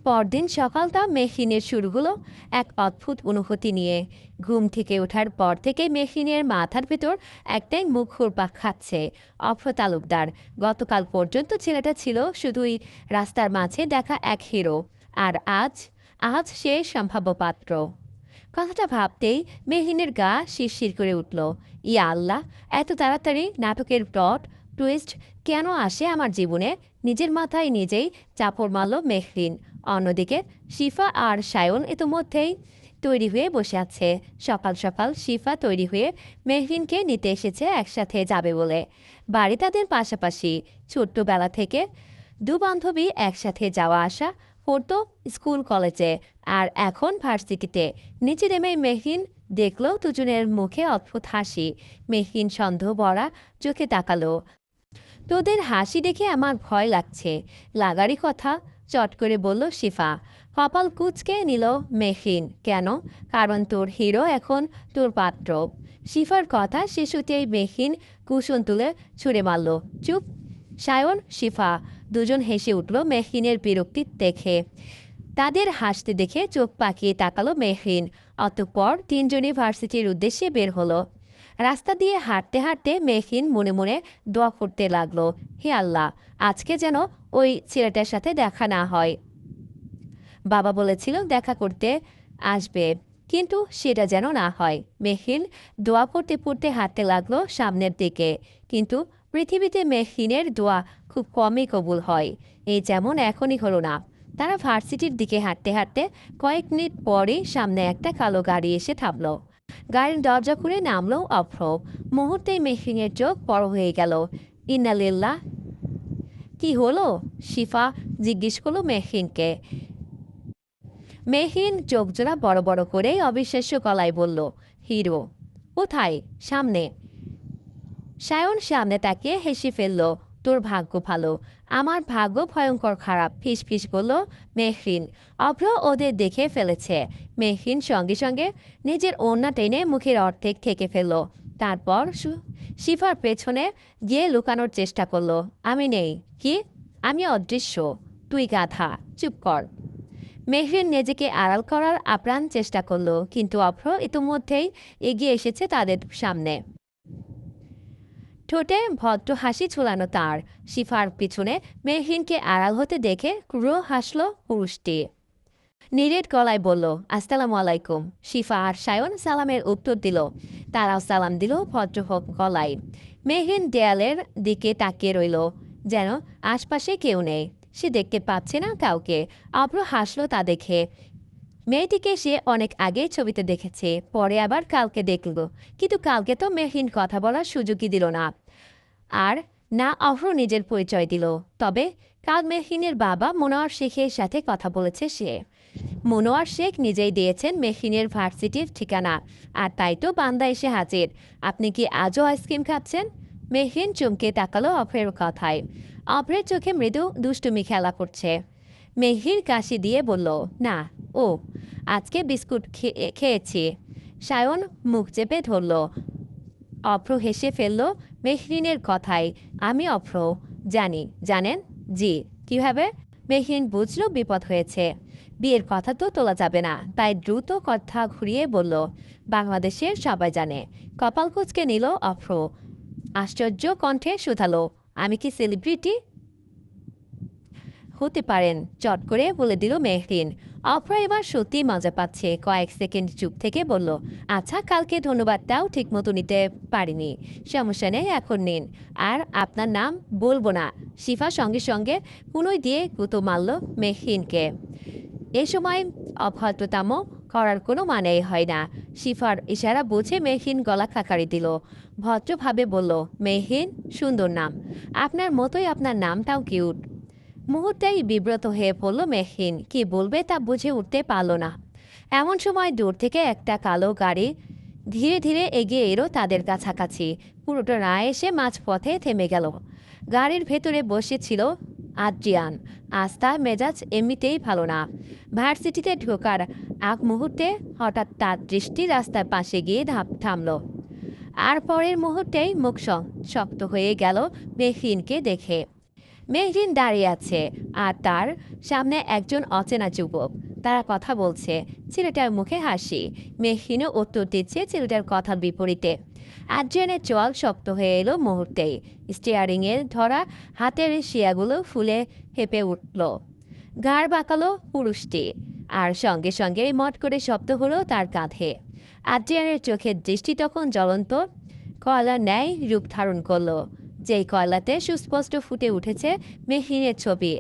পরদিন সকালটা মেহরিনের শুরু হলো এক অদ্ভুত অনুভূতি নিয়ে। ঘুম থেকে ওঠার পর থেকে মেহরিনের মাথার ভেতর একটাই মুখ ঘুরপাক খাচ্ছে। অভ্র তালুকদার। গতকাল পর্যন্ত ছেলেটা ছিল শুধুই রাস্তার মাঝে দেখা এক হিরো। আর আজ আজ সে সম্ভাব্য পাত্র। কথাটা ভাবতেই মেহরিনের গা শিরশির করে উঠল। ইয়া আল্লাহ, এত তাড়াতাড়ি নাটকের প্লট টুইস্ট কেন আসে আমার জীবনে? নিজের মাথায় নিজেই চাপড় মারল মেহরিন। অন্যদিকে শিফা আর সায়ন ইতোমধ্যেই তৈরি হয়ে বসে আছে। সকাল সকাল শিফা তৈরি হয়ে মেহরিনকে নিতে এসেছে, একসাথে যাবে বলে। বাড়ি তাদের পাশাপাশি। ছোট্টবেলা থেকে দু বান্ধবী একসাথে যাওয়া আসা পড়তো স্কুল কলেজে, আর এখন ভার্সিটিতে। নিচে নেমে মেহরিন দেখলো দুজনের মুখে অদ্ভুত হাসি। মেহরিন সন্দেহ ভরা চোখে তাকালো। তোদের হাসি দেখে আমার ভয় লাগছে। লাগারই কথা, চট করে বলল শিফা। কপাল কুঁচকে নিল মেহরিন। কেন? কারণ তোর হিরো এখন তোর পাত্র। শিফার কথা শেষ হতেই মেহরিন কুশন তুলে ছুঁড়ে মারল। চুপ! সায়ন, শিফা দুজন হেসে উঠল মেহরিনের বিরক্তি দেখে। তাদের হাসতে দেখে চোখ পাকিয়ে তাকালো মেহরিন। অতঃপর তিনজনই ভার্সিটির উদ্দেশ্যে বের হলো। রাস্তা দিয়ে হাঁটতে হাঁটতে মেহরিন মনে মনে দোয়া করতে লাগলো, হে আল্লাহ, আজকে যেন ওই ছেলেটার সাথে দেখা না হয়। বাবা বলেছিল দেখা করতে আসবে, কিন্তু সেটা যেন না হয়। মেহরিন দোয়া পড়তে পড়তে হাঁটতে লাগলো সামনের দিকে। কিন্তু পৃথিবীতে মেহরিনের দোয়া খুব কমই কবুল হয়। এই যেমন এখনই হলো না। তারা ভার্সিটির দিকে হাঁটতে হাঁটতে কয়েক মিনিট পরে সামনে একটা কালো গাড়ি এসে থামলো। গাড়ির দরজা খুলে নামলো অভ্র। মুহূর্তেই মেহরিনের চোখ বড় হয়ে গেল। ইন্নালিল্লাহ! কি হলো? শিফা জিজ্ঞেস করলো মেহরিনকে। মেহরিন চোখজোড়া বড় বড় করে অবিশ্বাস্য গলায় বলল, হিরো। কোথায়? সামনে। সায়ন সামনে তাকিয়ে হেসে ফেলল। তোর ভাগ্য ভালো, আমার ভাগ্য ভয়ঙ্কর খারাপ, ফিস ফিস করল মেহরিন। অভ্র ওদের দেখে ফেলেছে। মেহরিন সঙ্গে সঙ্গে নিজের ওড়না টেনে মুখের অর্ধেক ঠেকে ফেলল। তারপর শিফার পেছনে গিয়ে লুকানোর চেষ্টা করলো। আমি নেই। কি? আমি অদৃশ্য। তুই গাধা, চুপ কর। মেহরিন নিজেকে আড়াল করার আপ্রাণ চেষ্টা করলো, কিন্তু অভ্র ইতিমধ্যেই এগিয়ে এসেছে তাদের সামনে। ঠোঁটে ভদ্র হাসি ঝুলানো তার। শিফার পিছনে মেহরিনকে আড়াল হতে দেখে ক্রুড় হাসল পুরুষটি। নিরেট গলায় বলল, আসসালামু আলাইকুম। শিফা আর সায়ন সালামের উত্তর দিল। তারাও সালাম দিল ভদ্র গলায়। মেহরিন দেয়ালের দিকে তাকিয়ে রইল, যেন আশপাশে কেউ নেই। সে দেখতে পাচ্ছে না কাউকে। অভ্র হাসল তা দেখে। মেয়েটিকে সে অনেক আগে ছবিতে দেখেছে, পরে আবার কালকে দেখল, কিন্তু কালকে তো মেহরিন কথা বলার সুযোগই দিল না। আর না অভ্র নিজের পরিচয় দিল। তবে কাল মেহরিনের বাবা মনোয়ার শেখের সাথে কথা বলেছে সে। মনোয়ার শেখ নিজেই দিয়েছেন মেহরিনের ভার্সিটির ঠিকানা। আর তাই তো বান্দা এসে হাজির। আপনি কি আজও আইসক্রিম খাচ্ছেন? মেহরিন চমকে তাকালো অভ্রের কথায়। অভ্রের চোখে মৃদু দুষ্টুমি খেলা করছে। মেহরিন কাশি দিয়ে বলল, না, ও আজকে বিস্কুট খেয়েছি। সায়ন মুখ চেপে ধরল। অভ্র হেসে ফেলল মেহরিনের কথায়। আমি অভ্র। জানি। জানেন? জি। কিভাবে? মেহরিন বুঝল বিপদ হয়েছে। বিয়ের কথা তো তোলা যাবে না, তাই দ্রুত কথা ঘুরিয়ে বলল, বাংলাদেশের সবাই জানে। কপাল কুঁচকে নিল অভ্র। আশ্চর্য কণ্ঠে শুধালো, আমি কি সেলিব্রিটি? হতে পারেন, চট করে বলে দিল মেহরিন। অভ্র এবার সত্যি মজা পাচ্ছে। কয়েক সেকেন্ড চুপ থেকে বলল, আচ্ছা, কালকে ধন্যবাদটাও ঠিক মতো নিতে পারিনি। সমস্যা নেই, এখন নিন। আর আপনার নাম বলবো না। শিফা সঙ্গে সঙ্গে পুনই দিয়ে গুঁতো মারল মেহরিনকে। এ সময় অভদ্রতাম করার কোনো মানেই হয় না। শিফার ইশারা বুঝে মেহরিন গলা খাকারি দিল। ভদ্রভাবে বলল, মেহরিন, সুন্দর নাম। আপনার মতোই আপনার নামটাও কিউট। মুহূর্তেই বিব্রত হয়ে পড়ল মেহরিন। কি বলবে তা বুঝে উঠতে পারল না। এমন সময় দূর থেকে একটা কালো গাড়ি ধীরে ধীরে এগিয়ে এলো তাদের কাছাকাছি। পুরোটা না এসে মাঝপথে থেমে গেল। গাড়ির ভেতরে বসেছিল আদ্রিয়ান। আজ তার মেজাজ এমনিতেই ভালো না। ভার্সিটিতে ঢোকার আগ মুহূর্তে হঠাৎ তার দৃষ্টি রাস্তার পাশে গিয়ে থামল। আর পরের মুহূর্তেই মুখ শক্ত হয়ে গেল মেহরিনকে দেখে। মেহরিন দাঁড়িয়ে আছে আর তার সামনে একজন অচেনা যুবক। তারা কথা বলছে, ছেলেটার মুখে হাসি। মেহরিনও উত্তর দিচ্ছে ছেলেটার কথার বিপরীতে। আদ্রিয়ানের চোয়াল শক্ত হয়ে এলো মুহূর্তেই। স্টিয়ারিংয়ের ধরা হাতের শিয়াগুলো ফুলে হেঁপে উঠল। ঘাড় বাঁকালো পুরুষটি, আর সঙ্গে সঙ্গে মট করে শব্দ হলো তার কাঁধে। আদ্রিয়ানের চোখের দৃষ্টি তখন জ্বলন্ত কয়লার ন্যায় রূপ ধারণ করলো, যেই কয়লাতে সুস্পষ্ট ফুটে উঠেছে মেহরিনের ছবি।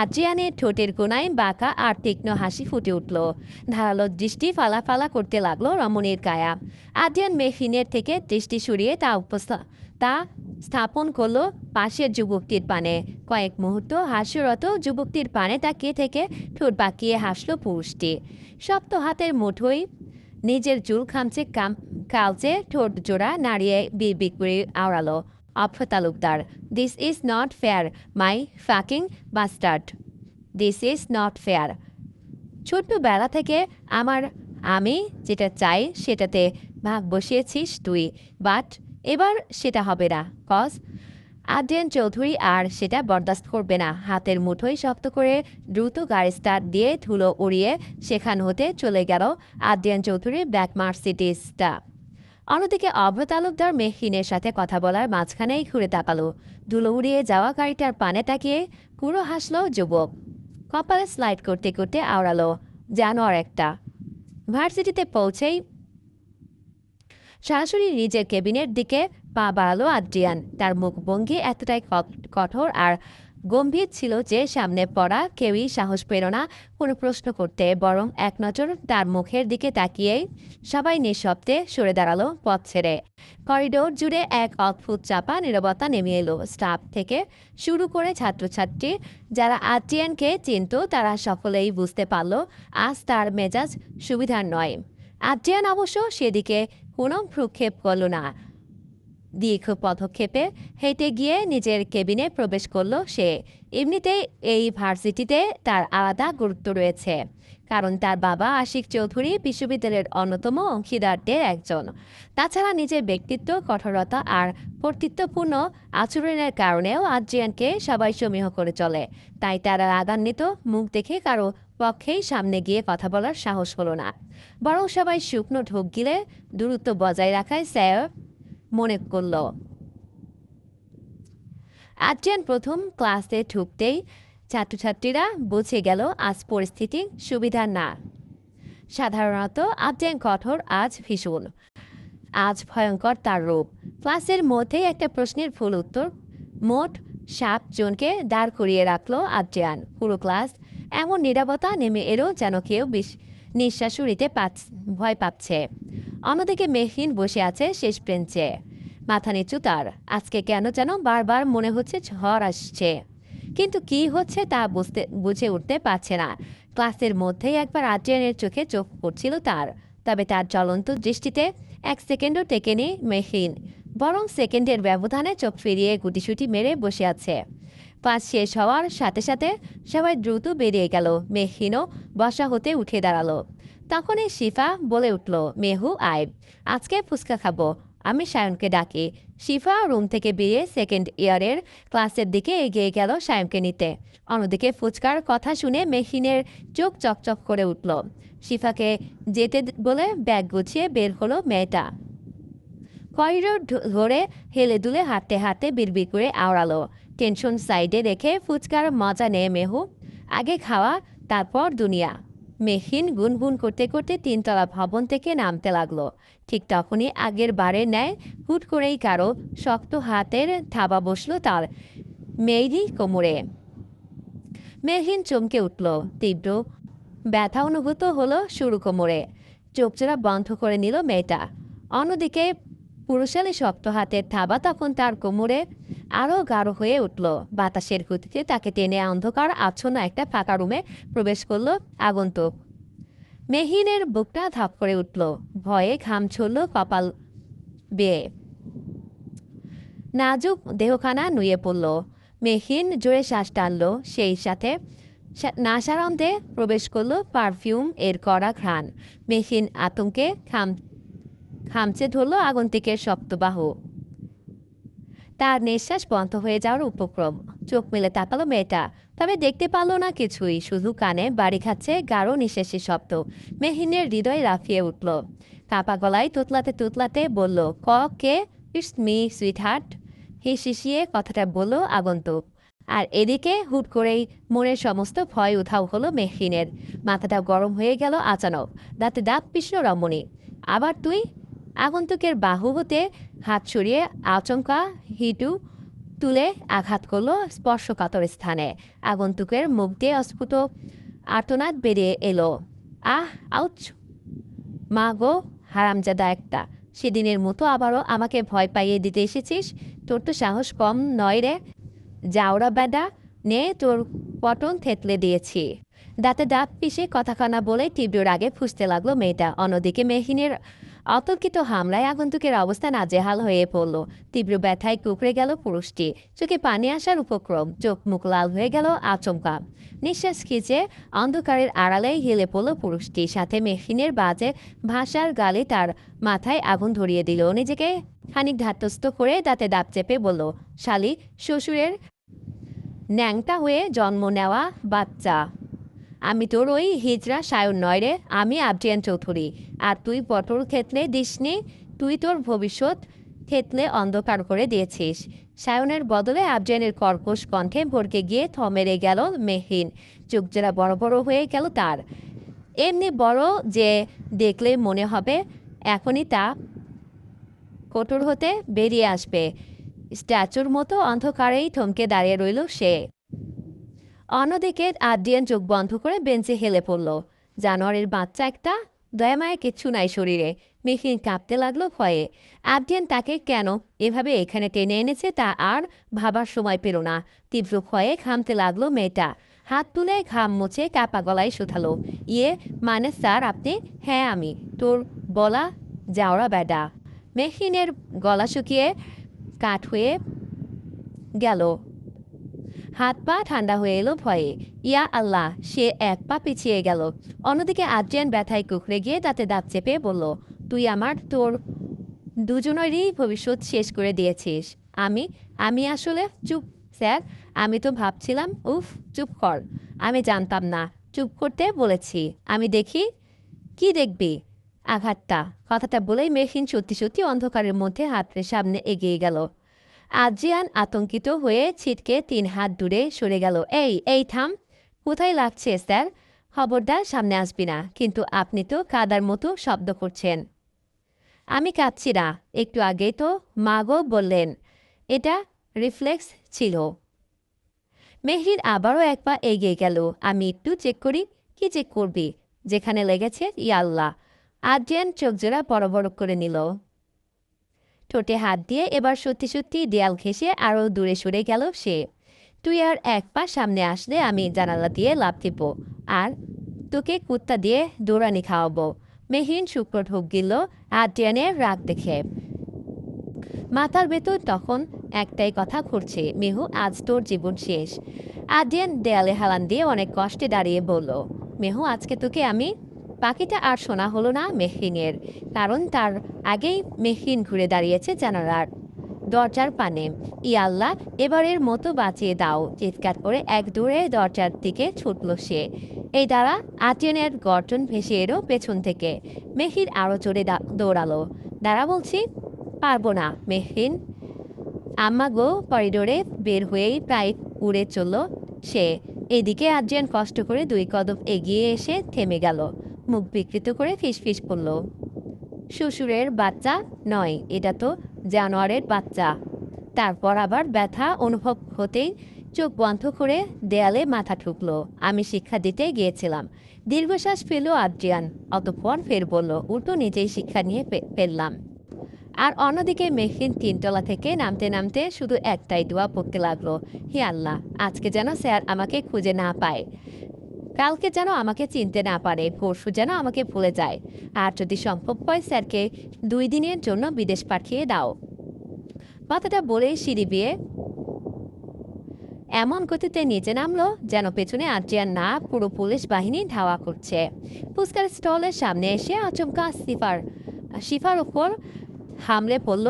আদ্রিয়ানের ঠোঁটের কোনায় বাঁকা আর তীক্ষ্ণ হাসি ফুটে উঠল। ধারালো দৃষ্টি ফালা করতে লাগলো রমণীর কায়া। আদ্রিয়ান মেহরিনের থেকে দৃষ্টি সরিয়ে তা স্থাপন করলো পাশের যুবকটির পানে। কয়েক মুহূর্ত হাস্যরত যুবকটির পানে তাকিয়ে থেকে ঠোঁট বাঁকিয়ে হাসলো পুরুষটি। শক্ত হাতের মুঠোয় নিজের চুল খামচে কালচে ঠোঁট জোড়া নাড়িয়ে বিড়বিড় করে আওড়ালো, Abhra Talukdar, this is not fair my fucking bastard, this is not fair. ছোট্টবেলা থেকে আমি যেটা চাই সেটাতে ভাগ বসিয়েছিস তুই, বাট এবার সেটা হবে না, কজ আদ্রিয়ান চৌধুরী আর সেটা বরদাস্ত করবে না। হাতের মুঠোয় শক্ত করে দ্রুত গাড়ি স্টার্ট দিয়ে ধুলো উড়িয়ে সেখান হতে চলে গেল আদ্রিয়ান চৌধুরীর ব্ল্যাক মার্সিডিজটা। অন্যদিকে অভ্র তালুকদার মেহরিনের সাথে কথা বলার মাঝখানেই ঘুরে তাকালো। ধুলো উড়িয়ে যাওয়া গাড়িটার পানে তাকিয়ে কুড়ো হাসলো যুবক। কপালে স্লাইড করতে করতে আওড়ালো, জানোয়ার একটা। ভার্সিটিতে পৌঁছেই সরাসরি নিজের কেবিনের দিকে পা বাড়ালো আদ্রিয়ান। তার মুখভঙ্গি এতটাই কঠোর আর গম্ভীর ছিল যে সামনে পড়া কেউই সাহস পেল না কোনো প্রশ্ন করতে, বরং এক নজর তার মুখের দিকে তাকিয়েই সবাই নিঃশব্দে সরে দাঁড়ালো পথ ছেড়ে। করিডোর জুড়ে এক অদ্ভুত চাপা নীরবতা নেমে এলো। স্টাফ থেকে শুরু করে ছাত্রছাত্রী যারা আদ্রিয়ানকে চিনত তারা সকলেই বুঝতে পারল আজ তার মেজাজ সুবিধার নয়। আদ্রিয়ান অবশ্য সেদিকে কোনো ভ্রুক্ষেপ করল না। দীর্ঘ পদক্ষেপে হেঁটে গিয়ে নিজের কেবিনে প্রবেশ করল সে। এমনিতেই এই ভার্সিটিতে তার আলাদা গুরুত্ব রয়েছে, কারণ তার বাবা আশিক চৌধুরী বিশ্ববিদ্যালয়ের অন্যতম অংশীদারদের একজন। তাছাড়া নিজের ব্যক্তিত্ব, কঠোরতা আর কর্তৃত্বপূর্ণ আচরণের কারণেও আদ্রিয়ানকে সবাই সমীহ করে চলে। তাই তারা রাগান্বিত মুখ দেখে কারো পক্ষেই সামনে গিয়ে কথা বলার সাহস হলো না, বরং সবাই শুকনো ঢোক গিলে দূরত্ব বজায় রাখায় স্যার মনে করল। আদ্রিয়ান প্রথম ক্লাসে ঢুকতেই ছাত্রছাত্রীরা বুঝে গেল আজ পরিস্থিতি সুবিধার না। সাধারণত আদ্রিয়ান কঠোর, আজ ভীষণ, আজ ভয়ঙ্কর তার রূপ। ক্লাসের মধ্যেই একটা প্রশ্নের ফুল উত্তর মোট 7 জনকে দাঁড় করিয়ে রাখলো আদ্রিয়ান। পুরো ক্লাস এমন নীরবতা নেমে এলো যেন কেউ নিঃশ্বাস নিতে ভয় পাচ্ছে। অন্যদিকে মেহরিন বসে আছে শেষ বেঞ্চে, মাথা নিচু তার। আজকে কেন যেন বারবার মনে হচ্ছে ঝড় আসছে, কিন্তু কি হচ্ছে তা বুঝে উঠতে পারছে না। ক্লাসের মধ্যেই একবার আদ্রিয়ানের চোখে চোখ পড়ছিল তার, তবে তার জ্বলন্ত দৃষ্টিতে 1 সেকেন্ডও টেকেনি মেহরিন, বরং সেকেন্ডের ব্যবধানে চোখ ফিরিয়ে গুটিসুটি মেরে বসে আছে। পাস শেষ হওয়ার সাথে সাথে সবাই দ্রুত বেরিয়ে গেল। মেহরিনও বসা হতে উঠে দাঁড়ালো। তখনই শিফা বলে উঠল, মেহু আয়, আজকে ফুচকা খাবো, আমি সায়নকে ডাকি। শিফা রুম থেকে বেরিয়ে সেকেন্ড ইয়ারের ক্লাসের দিকে এগিয়ে গেল সায়নকে নিতে। অন্যদিকে ফুচকার কথা শুনে মেহরিনের চোখ চকচক করে উঠল। শিফাকে যেতে বলে ব্যাগ গুছিয়ে বের হলো মেয়েটা। করিডোর ধরে হেলে দুলে হাঁটতে হাঁটতে বিড়বিড় করে আওড়ালো। টেনশন সাইডে রেখে ফুচকার মজা নেয় মেহু, আগে খাওয়া তারপর দুনিয়া। মেহরিন গুনগুন করতে করতে 3তলা ভবন থেকে নামতে লাগলো। ঠিক তখনই আগের বারের ন্যায় হুট করেই কারো শক্ত হাতের থাবা বসলো তার মেয়েরই কোমরে। মেহরিন চমকে উঠল, তীব্র ব্যথা অনুভূত হলো শুরু কোমরে। চোখজোড়া বন্ধ করে নিল মেয়েটা। অন্যদিকে পুরুষালী শক্ত হাতের থাবা তখন তার কোমরে আরও গাঢ় হয়ে উঠল। বাতাসের গতিতে তাকে টেনে অন্ধকার আচ্ছন্ন একটা ফাঁকা রুমে প্রবেশ করলো আগন্তুক। মেহরিনের বুকটা ধাপ করে উঠল, ভয়ে ঘাম ছুড়ল কপাল বেয়ে। নাজুক দেহখানা নুয়ে পড়ল। মেহরিন জোরে শ্বাস টানল, সেই সাথে নাসারন্ধে প্রবেশ করলো পারফিউম এর কড়া ঘ্রাণ। মেহরিন আতঙ্কে খামচে ধরল আগন্তুকের শক্ত বাহু। তার নিঃশ্বাস বন্ধ হয়ে যাওয়ার উপক্রম। চোখ মেলে তাকালো মেয়েটা, তবে দেখতে পারলো না কিছুই, শুধু কানে বাড়ি খাচ্ছে গাঢ় নিঃশ্বাসের শব্দ। মেহিনের হৃদয় লাফিয়ে উঠল। কাপা গলায় তুতলাতে তুতলাতে বলল, কে? It's me sweetheart. হিসিয়ে কথাটা বলল আগন্তুক। আর এদিকে হুট করেই মনের সমস্ত ভয় উধাও হলো মেহরিনের। মাথাটা গরম হয়ে গেল আচানক। দাঁতে দাঁত পিষল রমণী। আবার তুই? আগন্তুকের বাহু হতে হাত সরিয়ে আচমকা হিটু তুলে আঘাত করলো স্পর্শকাতর স্থানে। আগন্তুকের মুখ দিয়ে অস্ফুট আর্তনাদ বেরিয়ে এলো। আহ, আউচ! মা গো, হারামজাদা একটা! সেদিনের মতো আবারও আমাকে ভয় পাইয়ে দিতে এসেছিস? তোর তো সাহস কম নয় রে। যাওরা বেডা, নে তোর পটন থেতলে দিয়েছি। দাঁতে দাঁত পিষে কথাখানা বলে তীব্র রাগে ফুঁসতে লাগলো মেয়েটা। অন্যদিকে মেহিনের অতর্কিত হামলায় আগন্তুকের অবস্থা নাজেহাল হয়ে পড়ল। তীব্র ব্যথায় কুকড়ে গেল পুরুষটি। চোখে পানি আসার উপক্রম, চোখ মুখ লাল হয়ে গেল আচমকা। নিঃশ্বাস খিচে অন্ধকারের আড়ালেই হেলে পড়ল পুরুষটি। সাথে মেহিনের বাজে ভাষার গালে তার মাথায় আগুন ধরিয়ে দিল। নিজেকে খানিক ধাতস্থ করে দাঁতে দাঁত চেপে বলল, শালি শ্বশুরের ন্যাংটা হয়ে জন্ম নেওয়া বাচ্চা। আমি তোর ওই হিজড়া সায়ন নয় রে, আমি আবরিয়ান চৌধুরী। আর তুই পটল ক্ষেতলে দিসনি, তুই তোর ভবিষ্যৎ ক্ষেতলে অন্ধকার করে দিয়েছিস। সায়নের বদলে আবরিয়ানের কর্কশ কণ্ঠে ভরকে গিয়ে থমেরে গেল মেহিন। চোখ জোড়া বড় বড় হয়ে গেল তার। এমনি বড় যে দেখলে মনে হবে এখনই তা কোটর হতে বেরিয়ে আসবে। স্ট্যাচুর মতো অন্ধকারেই থমকে দাঁড়িয়ে রইল সে। অন্যদিকে আদ্রিয়ান চোখ বন্ধ করে বেঞ্চে হেলে পড়ল। জানোয়ারের বাচ্চা একটা, দয়ামায় কিচ্ছু নাই শরীরে। মেহিন কাঁপতে লাগলো ভয়ে। আদ্রিয়ান তাকে কেন এভাবে এখানে টেনে এনেছে তা আর ভাবার সময় পেল না। তীব্র ভয়ে ঘামতে লাগলো মেয়েটা। হাত তুলে ঘাম মুছে কাপা গলায় শুধালো, ইয়ে মানে স্যার আপনি? হ্যাঁ আমি। তোর বলা যাওরা বেডা। মেহিনের গলা শুকিয়ে কাঠ হয়ে গেল। হাত পা ঠান্ডা হয়ে এলো ভয়ে। ইয়া আল্লাহ, সে এক পা পিছিয়ে গেল। অন্যদিকে আদ্রিয়ান ব্যথায় কুকড়ে গিয়ে তাতে দাঁত চেপে বলল, তুই তোর দুজনেরই ভবিষ্যৎ শেষ করে দিয়েছিস। আমি আমি আসলে চুপ স্যার, আমি তো ভাবছিলাম। উফ, চুপ কর। আমি জানতাম না। চুপ করতে বলেছি। আমি দেখি। কি দেখবি? আঘাতটা। কথাটা বলেই মেহিন সত্যি সত্যি অন্ধকারের মধ্যে হাতের সামনে এগিয়ে গেল। আদ্রিয়ান আতঙ্কিত হয়ে ছিটকে 3 হাত দূরে সরে গেল। এই থাম। কোথায় লাগছে স্যার? খবরদার সামনে আসবি না। কিন্তু আপনি তো কাদার মতো শব্দ করছেন। আমি কাঁদছি না, একটু আগেই তো মাগো বললেন। এটা রিফ্লেক্স ছিল। মেহরিন আবারও এক পা এগিয়ে গেল। আমি একটু চেক করি। কি চেক করবি? যেখানে লেগেছে। ইয়াল্লাহ! আদ্রিয়ান চোখ জোড়া বড় বড় করে নিল। ঠোঁটে হাত দিয়ে এবার সত্যি সত্যি দেয়াল ঘেঁষে আরও দূরে সরে গেল সে। তুই আর এক পা সামনে আসলে আমি জানালা দিয়ে লাফ দিব আর তোকে কুত্তা দিয়ে দৌড়ানি খাওয়াবো। মেহিন শুক্র ঢোক গিল আদ্রিয়ানের রাগ দেখে। মাথার ভেতর তখন একটাই কথা ঘুরছে, মেহু আজ তোর জীবন শেষ। আদ্রিয়ান দেয়ালে হেলান দিয়ে অনেক কষ্টে দাঁড়িয়ে বলল, মেহু আজকে তোকে আমি। পাখিটা আর শোনা হলো না মেহরিনের, কারণ তার আগেই মেহরিন ঘুরে দাঁড়িয়েছে জানালার দরজার পানে। ইয়াল্লাহ, এবারের মতো বাঁচিয়ে দাও! চিৎকার করে এক দূরে দরজার দিকে ছুটল সে। এই দ্বারা আদ্রিয়ানের গর্জন ভেসে এলো পেছন থেকে। মেহরিন আরও জোরে দৌড়ালো। দাঁড়া বলছি। পারবো না মেহরিন। আম্মা গো! করিডোরে বের হয়েই প্রায় উড়ে চলল সে। এদিকে আদ্রিয়ান কষ্ট করে 2 কদম এগিয়ে এসে থেমে গেল। মুখ বিকৃত করে ফিসফিস করল, শ্বশুরের বাচ্চা নয়, এটা তো জানোয়ারের বাচ্চা। তারপর আবার ব্যথা অনুভব হতেই চোখ বন্ধ করে দেয়ালে মাথা ঠুকল। আমি শিক্ষা দিতে গিয়েছিলাম। দীর্ঘশ্বাস ফেলল আদ্রিয়ান। অতঃপর ফের বলল, উল্টো নিজেই শিক্ষা নিয়ে ফেললাম। আর অন্যদিকে মেহরিন 3 তলা থেকে নামতে নামতে শুধু একটাই দোয়া পড়তে লাগলো, হে আল্লাহ, আজকে যেন স্যার আমাকে খুঁজে না পায়, কালকে যেন আমাকে চিনতে না পারে, পরশু যেন আমাকে ভুলে যায়। আর যদি সম্ভব হয় স্যারকে 2 দিনের জন্য বিদেশ পাঠিয়ে দাও। কথাটা বলেই সিঁড়ি বেয়ে এমন গতিতে নিচে নামলো যেন পেছনে আদ্রিয়ান না, পুরো পুলিশ বাহিনী ধাওয়া করছে। ফুচকার স্টলের সামনে এসে আচমকা শিফার ওপর হামলে পড়ল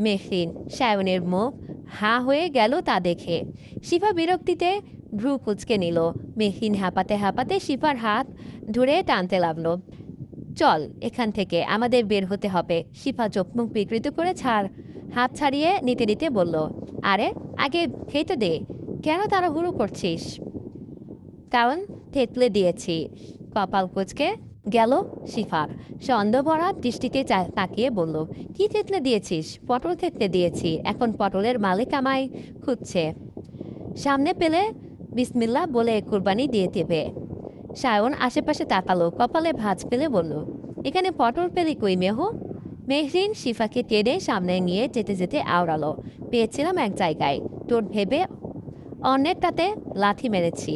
মেহরিন। সায়নের মুখ হাঁ হয়ে গেল তা দেখে। শিফা বিরক্তিতে ভ্রু কুঁচকে নিল। মেহরিন হাঁপাতে হাঁপাতে শিফার হাত ধরে টানতে লাগলো। চল এখান থেকে, আমাদের বের হতে হবে। শিফা চোখ মুখ বিকৃত করে হাত ছাড়িয়ে নিতে নিতে বলল, আরে আগে খেতে দে, কেন তাড়াহুড়ো করছিস? কারণ থেতলে দিয়েছি। কপাল কুঁচকে গেল শিফার। সন্দেহ ভরা দৃষ্টিতে তাকিয়ে বলল, কি থেতলে দিয়েছিস? পটল থেতলে দিয়েছি, এখন পটলের মালিক আমায় খুঁজছে। সামনে পেলে বিসমিল্লাহ বলে কুরবানি দিয়ে দেবে। সায়ন আশেপাশে তাকালো, কপালে ভাঁজ পেলে বলল, এখানে পটল পেলি কই মেহু? মেহরিন শিফাকে টেনে সামনে নিয়ে যেতে যেতে আওড়ালো, পেয়েছিলাম এক জায়গায়, তোর ভেবে অন্যেরটাতে লাথি মেরেছি।